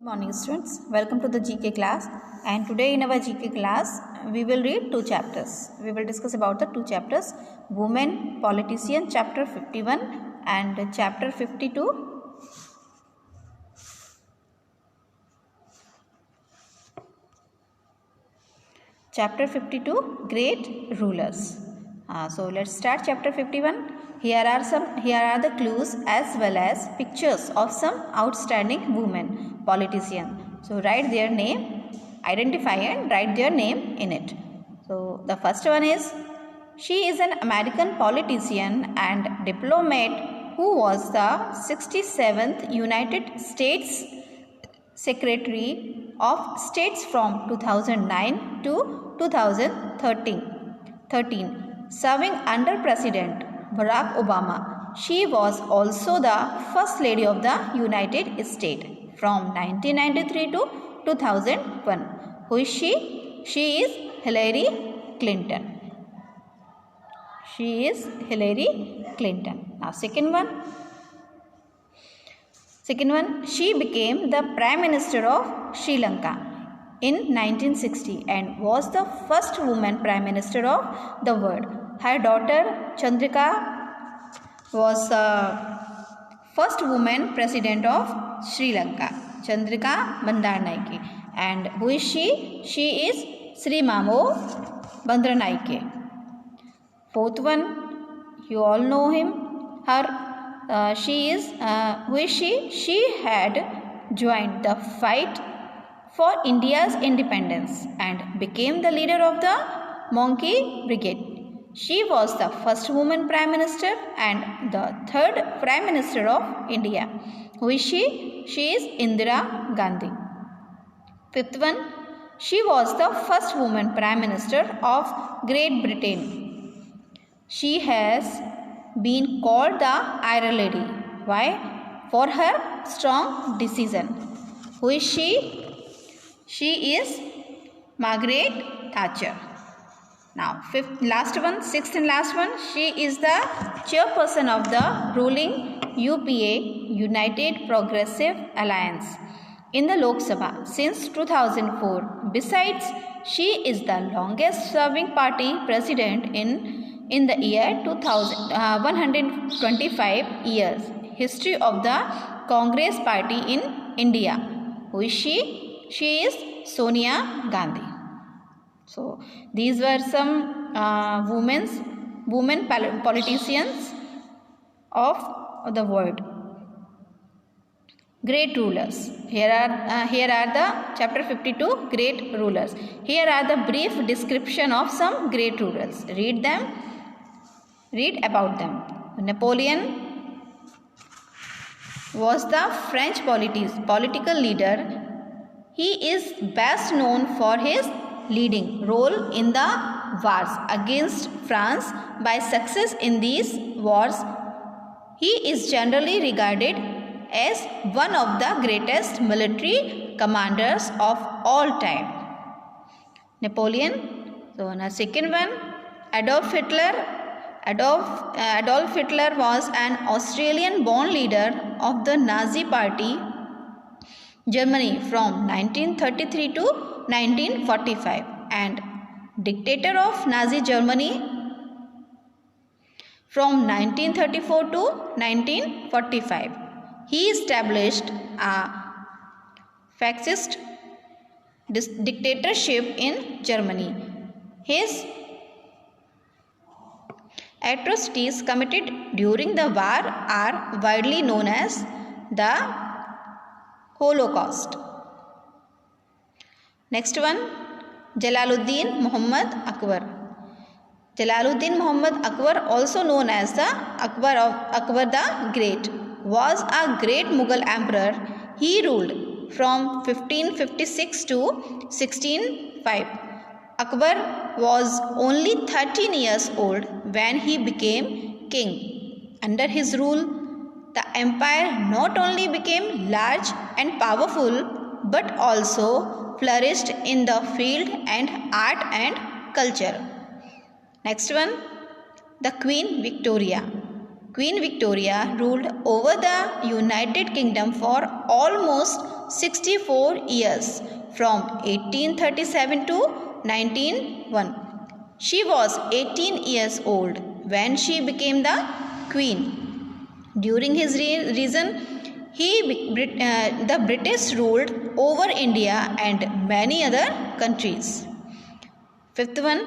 Morning students, welcome to the GK class, and today in our GK class we will read two chapters. We will discuss about the two chapters, Women Politician chapter 51 and chapter 52. Chapter 52, Great Rulers. So let's start chapter 51. Here are the clues as well as pictures of some outstanding women politicians. So write their name, identify and write their name in it. So the first one is, she is an American politician and diplomat who was the 67th United States Secretary of States from 2009 to 2013, serving under President Barack Obama. She was also the First Lady of the United States from 1993 to 2001. Who is she? She is Hillary Clinton. She is Hillary Clinton. Now second one, she became the Prime Minister of Sri Lanka in 1960 and was the first woman Prime Minister of the world. Her daughter Chandrika was the first woman President of Sri Lanka, Chandrika Bandaranaike. And who is she? She is Sri Mamo Bandaranaike. Fourth one, you all know him, her. Who is she? She had joined the fight for India's independence and became the leader of the Monkey Brigade. She was the first woman Prime Minister and the third Prime Minister of India. Who is she? She is Indira Gandhi. Fifth one, she was the first woman Prime Minister of Great Britain. She has been called the Iron Lady. Why? For her strong decision. Who is she? She is Margaret Thatcher. Now, sixth and last one. She is the chairperson of the ruling UPA, United Progressive Alliance, in the Lok Sabha since 2004. Besides, she is the longest serving party president in the year 125 years history of the Congress party in India. Who is she? She is Sonia Gandhi. So these were some women politicians of the world. Great rulers. Here are the chapter 52 great rulers. Here are the brief description of some great rulers. Read them. Read about them. Napoleon was the French political leader. He is best known for his leading role in the wars against France. By success in these wars, he is generally regarded as one of the greatest military commanders of all time. Napoleon. So now second one, Adolf Hitler. Adolf Hitler was an Australian-born leader of the Nazi Party, Germany from 1933 to 1945 and dictator of Nazi Germany from 1934 to 1945. He established a fascist dictatorship in Germany. His atrocities committed during the war are widely known as the Holocaust. Next one, Jalaluddin Muhammad Akbar. Jalaluddin Muhammad Akbar, also known as the Akbar the Great, was a great Mughal emperor. He ruled from 1556 to 1605. Akbar was only 13 years old when he became king. Under his rule, the empire not only became large and powerful but also flourished in the field and art and culture. Next one, the Queen Victoria. Queen Victoria ruled over the United Kingdom for almost 64 years from 1837 to 1901. She was 18 years old when she became the queen. During his reign, the British ruled over India and many other countries. Fifth one,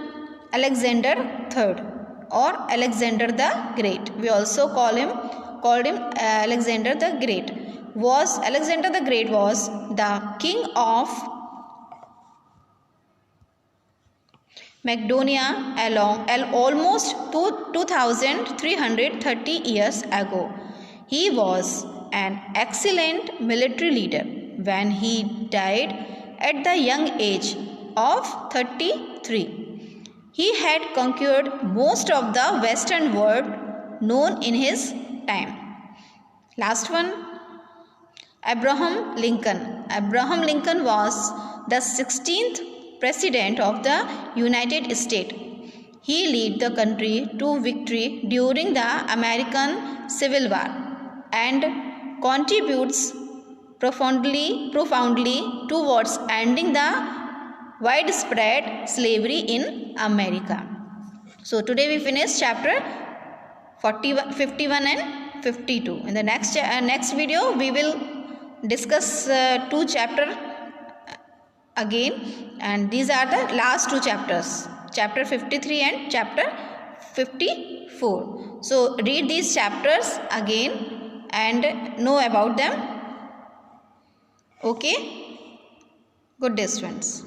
Alexander III or Alexander the Great. We also called him Alexander the Great. Alexander the Great was the king of Macedonia almost 2330 years ago. He was an excellent military leader when he died at the young age of 33. He had conquered most of the Western world known in his time. Last one, Abraham Lincoln. Abraham Lincoln was the 16th President of the United States. He led the country to victory during the American Civil War and contributes profoundly towards ending the widespread slavery in America. So today we finished chapter 51 and 52. In the next video we will discuss two chapters again, and these are the last two chapters, chapter 53 and chapter 54. So read these chapters again and know about them. Okay, good day, students.